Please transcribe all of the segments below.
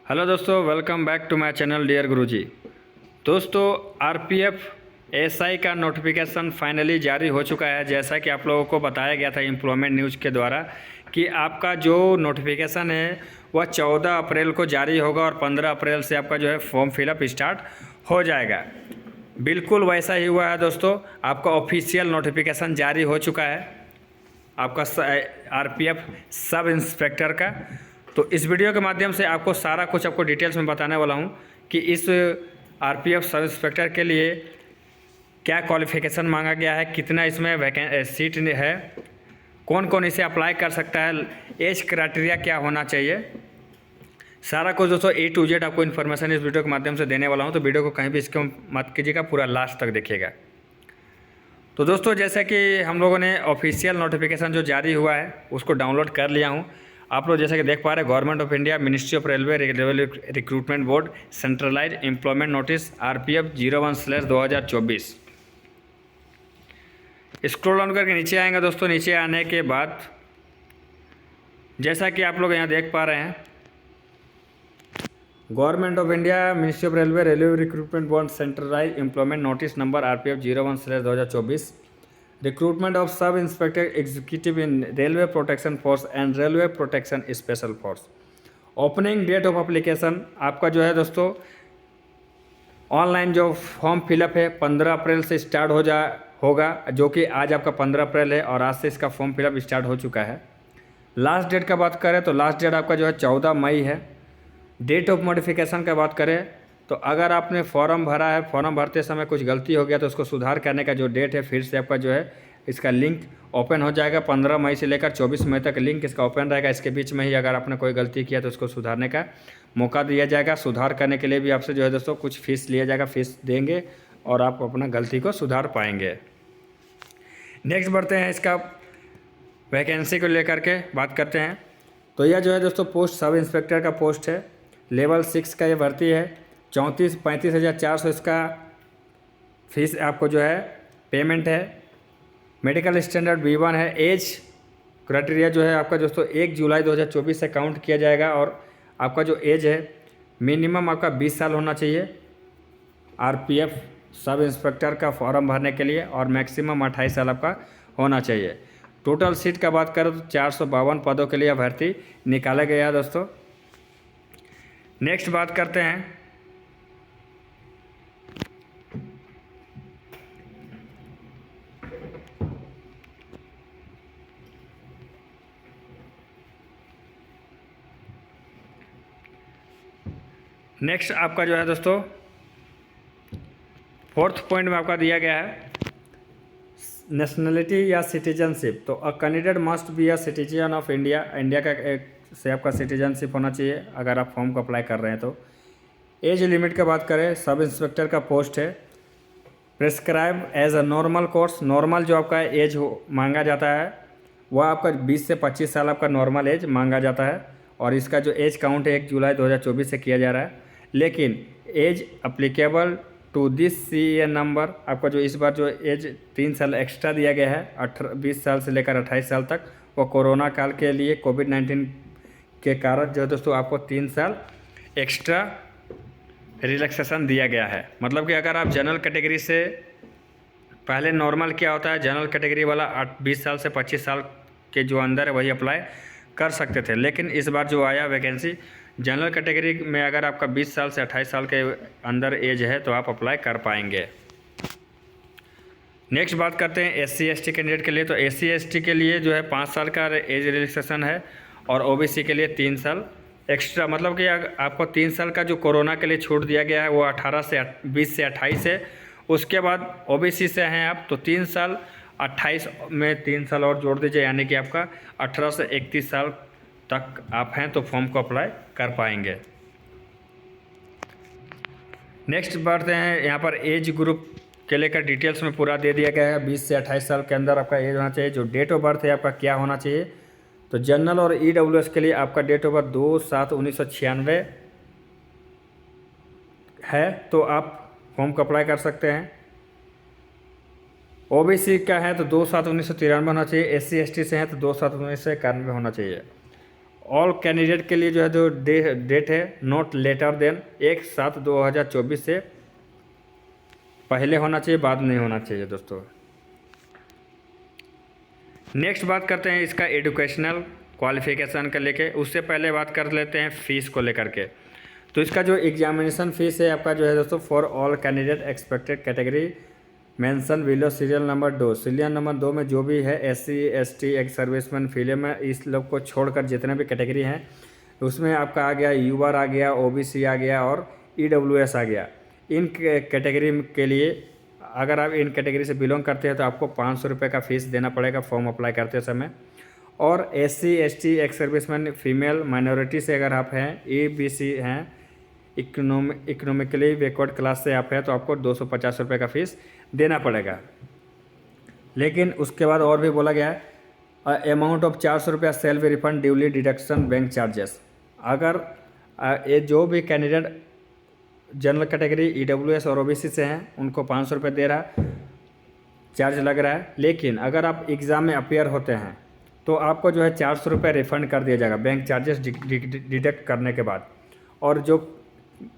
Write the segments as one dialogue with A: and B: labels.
A: Hello दोस्तों, welcome back to my channel dear Guruji. दोस्तों, RPF SI का नोटिफिकेशन फाइनली जारी हो चुका है। जैसा कि आप लोगों को बताया गया था एम्प्लॉयमेंट न्यूज़ के द्वारा कि आपका जो नोटिफिकेशन है वह 14 अप्रैल को जारी होगा और 15 अप्रैल से आपका जो है फॉर्म फिलअप स्टार्ट हो जाएगा। बिल्कुल वैसा ही हुआ है दोस्तों, आपका ऑफिशियल नोटिफिकेशन जारी हो चुका है आपका आरपीएफ सब इंस्पेक्टर का। तो इस वीडियो के माध्यम से आपको सारा कुछ आपको डिटेल्स में बताने वाला हूं कि इस आरपीएफ सब इंस्पेक्टर के लिए क्या क्वालिफ़िकेशन मांगा गया है, कितना इसमें सीट है, कौन कौन इसे अप्लाई कर सकता है, एज क्राइटेरिया क्या होना चाहिए, सारा कुछ दोस्तों A to Z आपको इन्फॉर्मेशन इस वीडियो के माध्यम से देने वाला हूं। तो वीडियो को कहीं भी स्किप मत कीजिएगा, पूरा लास्ट तक देखिएगा। तो दोस्तों, जैसा कि हम लोगों ने ऑफिशियल नोटिफिकेशन जो जारी हुआ है उसको डाउनलोड कर लिया हूं। आप लोग जैसा कि देख पा रहे हैं, government of India, ministry of railway, railway recruitment board, centralize employment notice RPF 01/2024। Scroll down करके नीचे आएंगे दोस्तों। नीचे आने के बाद जैसा कि आप लोग यहाँ देख पा रहे हैं, government of India, ministry of railway, railway recruitment board, centralize employment notice number RPF 01/2024, recruitment of sub inspector executive in railway protection force and railway protection special force. Opening date of application आपका जो है दोस्तों, online जो form fill up है 15 अप्रैल से start होगा, जो कि आज आपका 15 अप्रैल है और आज से इसका फॉर्म फिलअप स्टार्ट हो चुका है। लास्ट डेट का बात करें तो लास्ट डेट आपका जो है 14 मई है। डेट ऑफ मॉडिफिकेशन का बात करें तो अगर आपने फॉर्म भरा है, फॉर्म भरते समय कुछ गलती हो गया तो उसको सुधार करने का जो डेट है, फिर से आपका जो है इसका लिंक ओपन हो जाएगा। 15 मई से लेकर 24 मई तक लिंक इसका ओपन रहेगा। इसके बीच में ही अगर आपने कोई गलती किया तो उसको सुधारने का मौका दिया जाएगा। सुधार करने के लिए भी आपसे जो है दोस्तों कुछ फीस लिया जाएगा, फीस देंगे और आप अपना गलती को सुधार पाएंगे। नेक्स्ट बढ़ते हैं, इसका वैकेंसी को लेकर के बात करते हैं। तो यह जो है दोस्तों पोस्ट सब इंस्पेक्टर का पोस्ट है, लेवल 6 का ये भर्ती है। 35,400 इसका फीस आपको जो है पेमेंट है। मेडिकल स्टैंडर्ड B1 है। एज क्राइटेरिया जो है आपका दोस्तों 1 जुलाई 2024 से काउंट किया जाएगा और आपका जो एज है मिनिमम आपका 20 साल होना चाहिए RPF सब इंस्पेक्टर का फॉर्म भरने के लिए और मैक्सिमम 28 साल आपका होना चाहिए। टोटल सीट का बात करें तो 452 पदों के लिए भर्ती निकाला गया है दोस्तों। नेक्स्ट बात करते हैं, नेक्स्ट आपका जो है दोस्तों फोर्थ पॉइंट में आपका दिया गया है नेशनलिटी या सिटीजनशिप। तो a candidate must be a citizen of India. India का से आपका सिटीजनशिप होना चाहिए अगर आप फॉर्म को अप्लाई कर रहे हैं तो। एज लिमिट का बात करें, सब इंस्पेक्टर का पोस्ट है, prescribe as a normal course. Normal जो आपका एज मांगा जाता है वह आपका 20 से 25 साल आपका नॉर्मल एज मांगा जाता है और इसका जो एज काउंट है 1 जुलाई 2024 से किया जा रहा है। लेकिन as applicable to this CA number आपका जो इस बार जो एज 3 साल एक्स्ट्रा दिया गया है 20 साल से लेकर 28 साल तक, वो कोरोना काल के लिए कोविड-19 के कारण जो है दोस्तों आपको 3 साल एक्स्ट्रा रिलैक्सेशन दिया गया है। मतलब कि अगर आप जनरल कैटेगरी से, पहले नॉर्मल क्या होता है, जनरल कैटेगरी वाला 20 साल से 25 साल के जो अंदर है वही अप्लाई कर सकते थे। लेकिन इस बार जो आया वैकेंसी, जनरल कैटेगरी में अगर आपका 20 साल से 28 साल के अंदर एज है तो आप अप्लाई कर पाएंगे। नेक्स्ट बात करते हैं SC ST कैंडिडेट के लिए। तो SC ST के लिए जो है 5 साल का एज रिलैक्सेशन है और OBC के लिए 3 साल एक्स्ट्रा। मतलब कि आपको 3 साल का जो कोरोना के लिए छूट दिया गया है वो 20 से 28 है। उसके बाद OBC से हैं आप तो 3 साल, 28 में 3 साल और जोड़ दीजिए, यानी कि आपका 18 से 31 साल तक आप हैं तो फॉर्म को अप्लाई कर पाएंगे। नेक्स्ट बढ़ते हैं, यहाँ पर एज ग्रुप के लेकर डिटेल्स में पूरा दे दिया गया है। 20 से 28 साल के अंदर आपका एज होना चाहिए। जो डेट ऑफ बर्थ है आपका क्या होना चाहिए, तो जनरल और EWS के लिए आपका डेट ऑफ बर्थ 2/7/1996 है तो आप फॉर्म को अप्लाई कर सकते हैं। OBC का है तो 2/7/1993 होना चाहिए। SC ST से है तो 2/7/1991 होना चाहिए। ऑल कैंडिडेट के लिए जो है जो डेट है नॉट लेटर देन 1/7/2024 से पहले होना चाहिए, बाद नहीं होना चाहिए दोस्तों। नेक्स्ट बात करते हैं इसका एजुकेशनल क्वालिफिकेशन का लेके। उससे पहले बात कर लेते हैं फ़ीस को लेकर के। तो इसका जो एग्जामिनेशन फ़ीस है आपका जो है दोस्तों for all candidate expected category mention below serial number 2। Serial number 2 में जो भी है SC ST ex serviceman female में इस लोग को छोड़कर जितने भी कैटेगरी हैं उसमें आपका आ गया UR आ गया, OBC आ गया और EWS आ गया। इन कैटेगरी के लिए अगर आप इन कैटेगरी से बिलोंग करते हैं तो आपको 500 रुपये का फ़ीस देना पड़ेगा फॉर्म अप्लाई करते समय। और SC ST ex serviceman female minority से अगर आप हैं, EBC हैं, इकोनॉमिकली बैकवर्ड क्लास से आप हैं तो आपको 250 रुपये का फ़ीस देना पड़ेगा। लेकिन उसके बाद और भी बोला गया है अमाउंट ऑफ 400 रुपया self refund duly deduction bank charges. अगर ये जो भी कैंडिडेट जनरल कैटेगरी EWS और OBC से हैं उनको 500 रुपये दे रहा चार्ज लग रहा है। लेकिन अगर आप एग्ज़ाम में अपियर होते हैं तो आपको जो है 400 रुपये रिफ़ंड कर दिया जाएगा बैंक चार्जेस डिडक्ट करने के बाद। और जो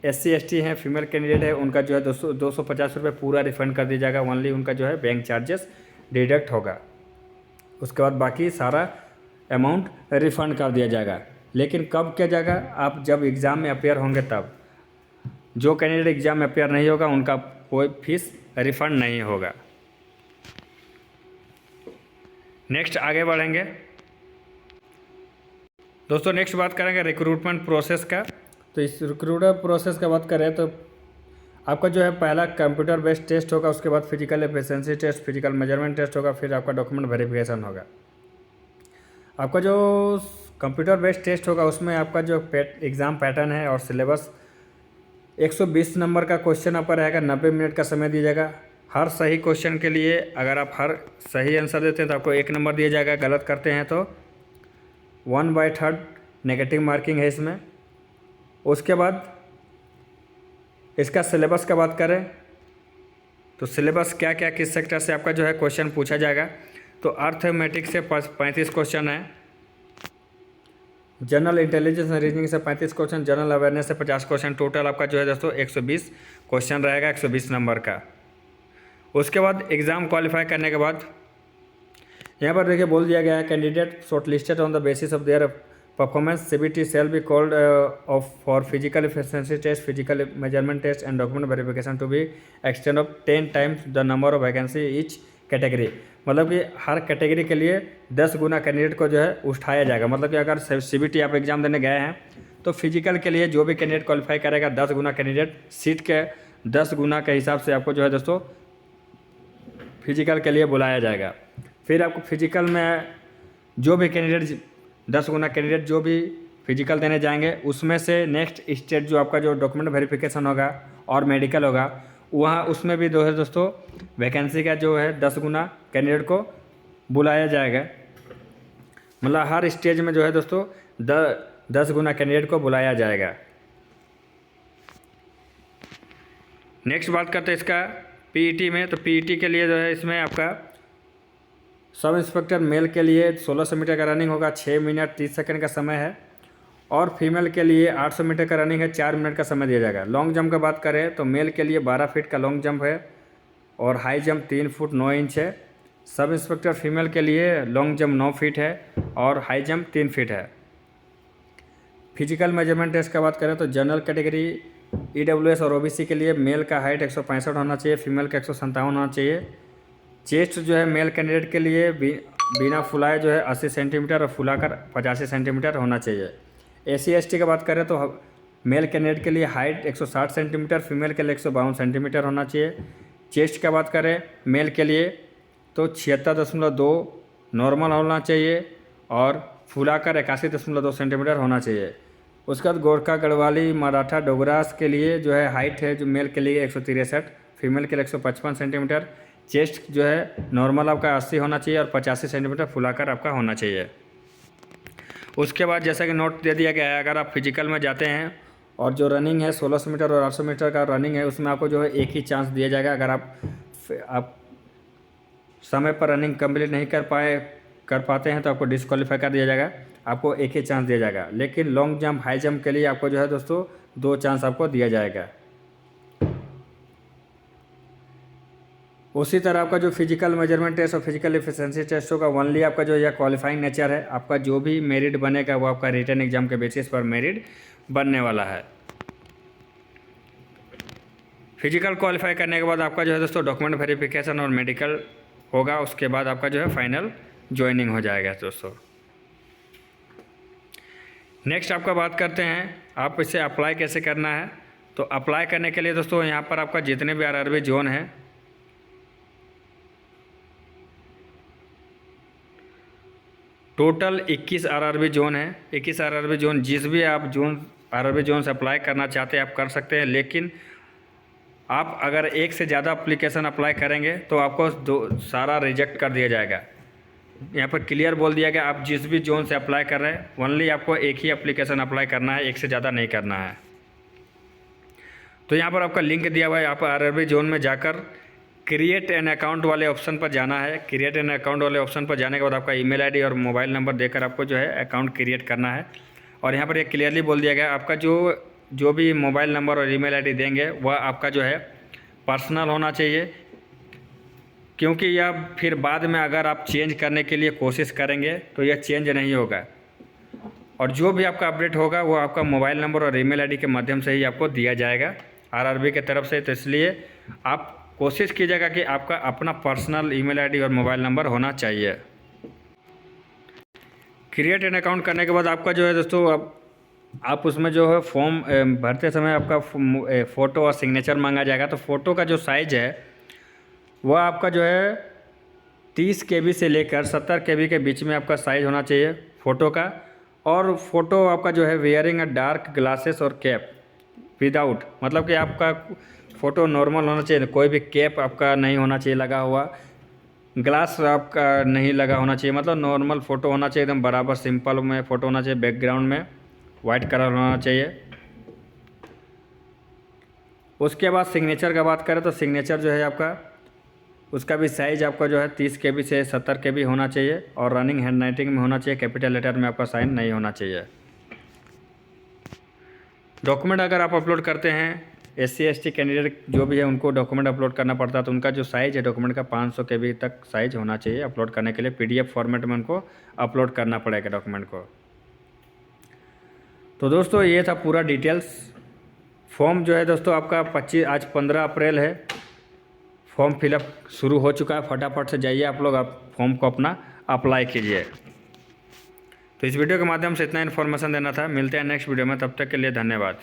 A: SC ST हैं फीमेल कैंडिडेट है उनका जो है 250 रुपये पूरा रिफ़ंड कर दिया जाएगा। ओनली उनका जो है बैंक चार्जेस डिडक्ट होगा, उसके बाद बाकी सारा अमाउंट रिफ़ंड कर दिया जाएगा। लेकिन कब किया जाएगा? आप जब एग्ज़ाम में अपियर होंगे तब। जो कैंडिडेट एग्ज़ाम में अपियर नहीं होगा उनका कोई फीस रिफ़ंड नहीं होगा। नेक्स्ट आगे बढ़ेंगे दोस्तों। नेक्स्ट बात करेंगे रिक्रूटमेंट प्रोसेस का। तो इस रिक्रूटमेंट प्रोसेस का बात करें तो आपका जो है पहला कंप्यूटर बेस्ड टेस्ट होगा, उसके बाद physical efficiency test, physical measurement test होगा, फिर आपका डॉक्यूमेंट वेरिफिकेशन होगा। आपका जो कंप्यूटर बेस्ड टेस्ट होगा उसमें आपका जो एग्ज़ाम पैटर्न है और सिलेबस 120 नंबर का क्वेश्चन आपका रहेगा, 90 मिनट का समय दिया जाएगा। हर सही क्वेश्चन के लिए अगर आप हर सही आंसर देते हैं तो आपको 1 नंबर दिया जाएगा, गलत करते हैं तो 1/3 नेगेटिव मार्किंग है इसमें। उसके बाद इसका सिलेबस का बात करें तो सिलेबस क्या क्या किस सेक्टर से आपका जो है क्वेश्चन पूछा जाएगा। तो अर्थमेटिक्स से 35 क्वेश्चन है, जनरल इंटेलिजेंस एंड रीजनिंग से 35 क्वेश्चन, जनरल अवेयरनेस से 50 क्वेश्चन, टोटल आपका जो है दोस्तों 120 क्वेश्चन रहेगा 120 नंबर का। उसके बाद एग्ज़ाम क्वालिफाई करने के बाद यहाँ पर देखिए बोल दिया गया है candidate shortlisted on the basis of their performance CBT shall be called of for physical efficiency test, physical measurement test and document verification to be extend of 10 times the number of vacancy each category. मतलब कि हर category के लिए 10 गुना candidate को जो है उठाया जाएगा। मतलब कि अगर CBT आप एग्ज़ाम देने गए हैं तो फिजिकल के लिए जो भी कैंडिडेट क्वालिफाई करेगा 10 गुना कैंडिडेट सीट के 10 गुना के हिसाब से आपको जो है दोस्तों फिजिकल के लिए बुलाया जाएगा। फिर आपको फिजिकल में जो भी कैंडिडेट 10 गुना कैंडिडेट जो भी फिजिकल देने जाएंगे उसमें से नेक्स्ट स्टेज जो आपका जो डॉक्यूमेंट वेरिफिकेशन होगा और मेडिकल होगा वहाँ उसमें भी जो है दोस्तों वैकेंसी का जो है 10 गुना कैंडिडेट को बुलाया जाएगा। मतलब हर स्टेज में जो है दोस्तों 10 गुना कैंडिडेट को बुलाया जाएगा। नेक्स्ट बात करते हैं इसका PET में। तो PET के लिए जो है इसमें आपका सब इंस्पेक्टर मेल के लिए 1600 मीटर का रनिंग होगा, 6 मिनट 30 सेकंड का समय है। और फीमेल के लिए 800 मीटर का रनिंग है, 4 मिनट का समय दिया जाएगा। लॉन्ग जंप का बात करें तो मेल के लिए 12 फीट का लॉन्ग जंप है और हाई जंप 3 फुट 9 इंच है। सब इंस्पेक्टर फीमेल के लिए लॉन्ग जंप 9 फीट है और हाई जंप 3 फीट है। फिजिकल मेजरमेंट टेस्ट का बात करें तो जनरल कैटेगरी EWS और OBC के लिए मेल का हाइट 165 होना चाहिए, फीमेल का 157 होना चाहिए। चेस्ट जो है मेल कैंडिडेट के लिए बिना फुलाए जो है 80 सेंटीमीटर और फुलाकर 85 सेंटीमीटर होना चाहिए। SC ST की बात करें तो मेल कैंडिडेट के लिए हाइट 160 सेंटीमीटर, फीमेल के लिए 152 सेंटीमीटर होना चाहिए। चेस्ट की बात करें मेल के लिए तो 76.2 नॉर्मल होना चाहिए और फुलाकर 81.2 सेंटीमीटर होना चाहिए। उसके बाद गोरखा गढ़वाली मराठा डोगरास के लिए जो है हाइट है जो मेल के लिए 163, फीमेल के लिए 155 सेंटीमीटर। चेस्ट जो है नॉर्मल आपका 80 होना चाहिए और 85 सेंटीमीटर फुलाकर आपका होना चाहिए। उसके बाद जैसा कि नोट दे दिया गया है अगर आप फिजिकल में जाते हैं और जो रनिंग है 1600 मीटर और 800 मीटर का रनिंग है उसमें आपको जो है एक ही चांस दिया जाएगा। अगर आप समय पर रनिंग कंप्लीट नहीं कर पाते हैं तो आपको डिस्क्वालीफाई कर दिया जाएगा। आपको एक ही चांस दिया जाएगा, लेकिन लॉन्ग जंप हाई जंप के लिए आपको जो है दोस्तों 2 चांस आपको दिया जाएगा। उसी तरह आपका जो फिजिकल मेजरमेंट टेस्ट और फिजिकल एफिशिएंसी टेस्ट होगा, ओनली आपका जो यह क्वालिफाइंग नेचर है, आपका जो भी मेरिट बनेगा वो आपका रिटन एग्जाम के बेसिस पर मेरिट बनने वाला है। फिजिकल क्वालिफाई करने के बाद आपका जो है दोस्तों डॉक्यूमेंट वेरिफिकेशन और मेडिकल होगा, उसके बाद आपका जो है फाइनल ज्वाइनिंग हो जाएगा दोस्तों। नेक्स्ट आपका बात करते हैं आप इसे अप्लाई कैसे करना है। तो अप्लाई करने के लिए दोस्तों यहाँ पर आपका जितने भी आरआरबी जोन है, टोटल 21 आरआरबी जोन है। 21 आरआरबी जोन, जिस भी आप जोन आरआरबी जोन से अप्लाई करना चाहते हैं आप कर सकते हैं, लेकिन आप अगर एक से ज़्यादा एप्लीकेशन अप्लाई करेंगे तो आपको सारा रिजेक्ट कर दिया जाएगा। यहाँ पर क्लियर बोल दिया गया आप जिस भी जोन से अप्लाई कर रहे हैं ओनली आपको एक ही एप्लीकेशन अप्लाई करना है, एक से ज़्यादा नहीं करना है। तो यहाँ पर आपका लिंक दिया हुआ है, यहाँ पर आरआरबी जोन में जाकर क्रिएट एन अकाउंट वाले ऑप्शन पर जाना है। क्रिएट एन अकाउंट वाले ऑप्शन पर जाने के बाद आपका ईमेल आईडी और मोबाइल नंबर देकर आपको जो है अकाउंट क्रिएट करना है। और यहाँ पर ये क्लियरली बोल दिया गया आपका जो भी मोबाइल नंबर और ईमेल आईडी देंगे वह आपका जो है पर्सनल होना चाहिए, क्योंकि यह फिर बाद में अगर आप चेंज करने के लिए कोशिश करेंगे तो यह चेंज नहीं होगा। और जो भी आपका अपडेट होगा वो आपका मोबाइल नंबर और ईमेल आईडी के माध्यम से ही आपको दिया जाएगा आरआरबी की तरफ से। तो इसलिए आप कोशिश कीजिएगा कि आपका अपना पर्सनल ईमेल आईडी और मोबाइल नंबर होना चाहिए। क्रिएट एन अकाउंट करने के बाद आपका जो है दोस्तों अब आप उसमें जो है फॉर्म भरते समय आपका फ़ोटो और सिग्नेचर मांगा जाएगा। तो फ़ोटो का जो साइज़ है वह आपका जो है 30 KB से लेकर 70 KB के बीच में आपका साइज़ होना चाहिए फ़ोटो का। और फ़ोटो आपका जो है वेयरिंग अ डार्क ग्लासेस और कैप विदाउट, मतलब कि आपका फ़ोटो नॉर्मल होना चाहिए, कोई भी कैप आपका नहीं होना चाहिए लगा हुआ, ग्लास आपका नहीं लगा होना चाहिए, मतलब नॉर्मल फ़ोटो होना चाहिए, एकदम बराबर सिंपल में फ़ोटो होना चाहिए। बैकग्राउंड में वाइट कलर होना चाहिए। उसके बाद सिग्नेचर का बात करें तो सिग्नेचर जो है आपका उसका भी साइज़ आपका जो है 30 KB से 70 KB होना चाहिए और रनिंग हैंड राइटिंग में होना चाहिए, कैपिटल लेटर में आपका साइन नहीं होना चाहिए। डॉक्यूमेंट अगर आप अपलोड करते हैं SC ST कैंडिडेट जो भी है उनको डॉक्यूमेंट अपलोड करना पड़ता है, तो उनका जो साइज़ है डॉक्यूमेंट का 500 KB तक साइज़ होना चाहिए अपलोड करने के लिए। PDF फॉर्मेट में उनको अपलोड करना पड़ेगा डॉक्यूमेंट को। तो दोस्तों ये था पूरा डिटेल्स। फॉर्म जो है दोस्तों आपका आज 15 अप्रैल है, फॉर्म फिलअप शुरू हो चुका है। फटाफट से जाइए आप लोग, आप फॉर्म को अपना अप्लाई कीजिए। तो इस वीडियो के माध्यम से इतना इन्फॉर्मेशन देना था। मिलते हैं नेक्स्ट वीडियो में, तब तक के लिए धन्यवाद।